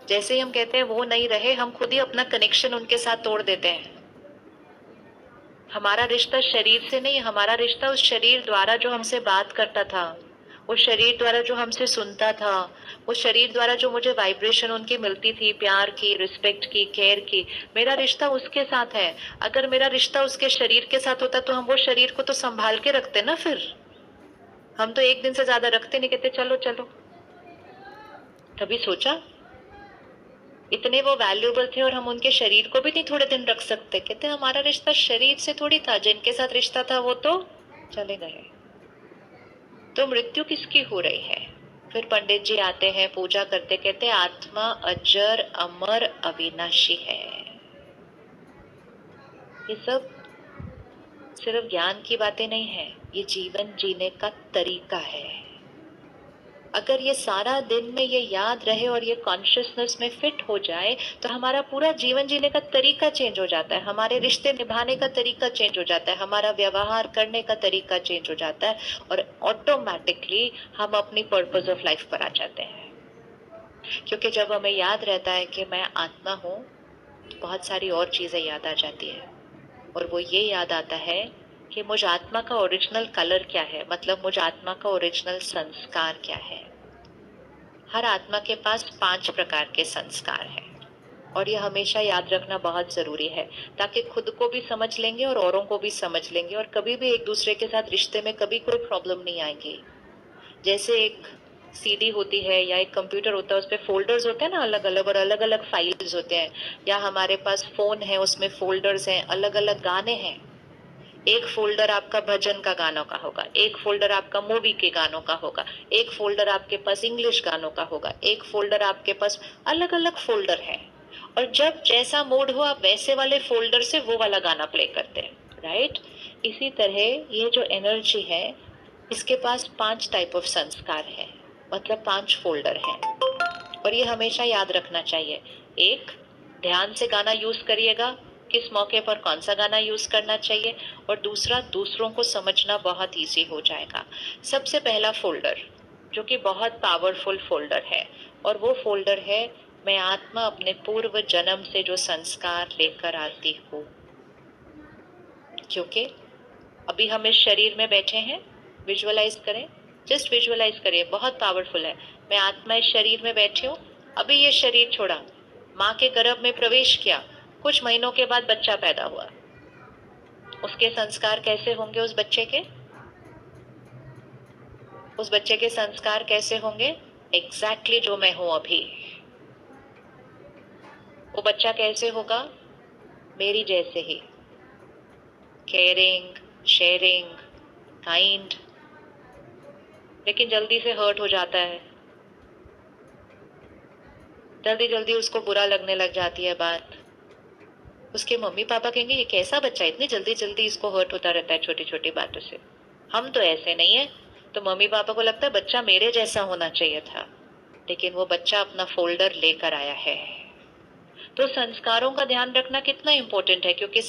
जैसे ही हम कहते हैं वो नहीं रहे, हम खुद ही अपना कनेक्शन उनके साथ तोड़ देते हैं। हमारा रिश्ता शरीर से नहीं, हमारा रिश्ता उस शरीर द्वारा जो हमसे बात करता था, उस शरीर द्वारा जो हमसे सुनता था, उस शरीर द्वारा जो मुझे वाइब्रेशन उनकी मिलती थी, प्यार की, रिस्पेक्ट की, केयर की। मेरा रिश्ता उसके साथ है। अगर मेरा रिश्ता उसके शरीर के साथ होता तो हम वो शरीर को तो संभाल के रखते ना। फिर हम तो एक दिन से ज्यादा रखते नहीं, कहते चलो चलो। कभी सोचा? इतने वो वैल्यूएबल थे और हम उनके शरीर को भी नहीं थोड़े दिन रख सकते? कहते हमारा रिश्ता शरीर से थोड़ी था, जिनके साथ रिश्ता था वो तो चले गए। तो मृत्यु किसकी हो रही है? फिर पंडित जी आते हैं, पूजा करते, कहते आत्मा अजर अमर अविनाशी है। ये सब सिर्फ ज्ञान की बातें नहीं है, ये जीवन जीने का तरीका है। अगर ये सारा दिन में ये याद रहे और ये कॉन्शियसनेस में फिट हो जाए तो हमारा पूरा जीवन जीने का तरीका चेंज हो जाता है, हमारे रिश्ते निभाने का तरीका चेंज हो जाता है, हमारा व्यवहार करने का तरीका चेंज हो जाता है, और ऑटोमेटिकली हम अपनी पर्पस ऑफ लाइफ पर आ जाते हैं। क्योंकि जब हमें याद रहता है कि मैं आत्मा हूँ, तो बहुत सारी और चीजें याद आ जाती है। और वो ये याद आता है कि मुझ आत्मा का ओरिजिनल कलर क्या है, मतलब मुझ आत्मा का ओरिजिनल संस्कार क्या है। हर आत्मा के पास 5 प्रकार के संस्कार हैं, और यह हमेशा याद रखना बहुत जरूरी है, ताकि खुद को भी समझ लेंगे और औरों को भी समझ लेंगे, और कभी भी एक दूसरे के साथ रिश्ते में कभी कोई प्रॉब्लम नहीं आएगी। जैसे एक सीडी होती है या एक कंप्यूटर होता है, उस पे फोल्डर्स होते हैं ना अलग अलग, और अलग अलग फाइल्स होते हैं, या हमारे पास फोन है उसमें फोल्डर्स हैं, अलग अलग गाने हैं। एक फोल्डर आपका भजन का गानों का होगा, एक फोल्डर आपका मूवी के गानों का होगा, एक फोल्डर आपके पास इंग्लिश गानों का होगा, एक फोल्डर आपके पास, अलग अलग फोल्डर है। और जब जैसा मूड हो आप वैसे वाले फोल्डर से वो वाला गाना प्ले करते हैं, राइट? इसी तरह ये जो एनर्जी है, इसके पास 5 टाइप ऑफ संस्कार है, मतलब 5 फोल्डर हैं। और ये हमेशा याद रखना चाहिए। एक, ध्यान से गाना यूज करिएगा, किस मौके पर कौन सा गाना यूज करना चाहिए। और दूसरा, दूसरों को समझना बहुत इजी हो जाएगा। सबसे पहला फोल्डर जो कि बहुत पावरफुल फोल्डर है, और वो फोल्डर है, मैं आत्मा अपने पूर्व जन्म से जो संस्कार लेकर आती हूँ। क्योंकि अभी हम इस शरीर में बैठे हैं, विजुअलाइज करें, जस्ट विजुअलाइज करिए, बहुत पावरफुल है। मैं आत्मा इस शरीर में बैठी हूँ, अभी ये शरीर छोड़ा, माँ के गर्भ में प्रवेश किया, कुछ महीनों के बाद बच्चा पैदा हुआ। उसके संस्कार कैसे होंगे उस बच्चे के? उस बच्चे के संस्कार कैसे होंगे? एग्जैक्टली जो मैं हूं अभी। वो बच्चा कैसे होगा? मेरी जैसे ही, केयरिंग, शेयरिंग, काइंड। लेकिन जल्दी से हर्ट हो जाता है, जल्दी जल्दी उसको बुरा लगने लग जाती है बात। उसके मम्मी पापा कहेंगे ये कैसा बच्चा है, इतनी जल्दी जल्दी इसको हर्ट होता रहता है छोटी छोटी बातों से, हम तो ऐसे नहीं है। तो मम्मी पापा को लगता है बच्चा मेरे जैसा होना चाहिए था, लेकिन वो बच्चा अपना फोल्डर लेकर आया है। तो संस्कारों का ध्यान रखना कितना इंपॉर्टेंट है, क्योंकि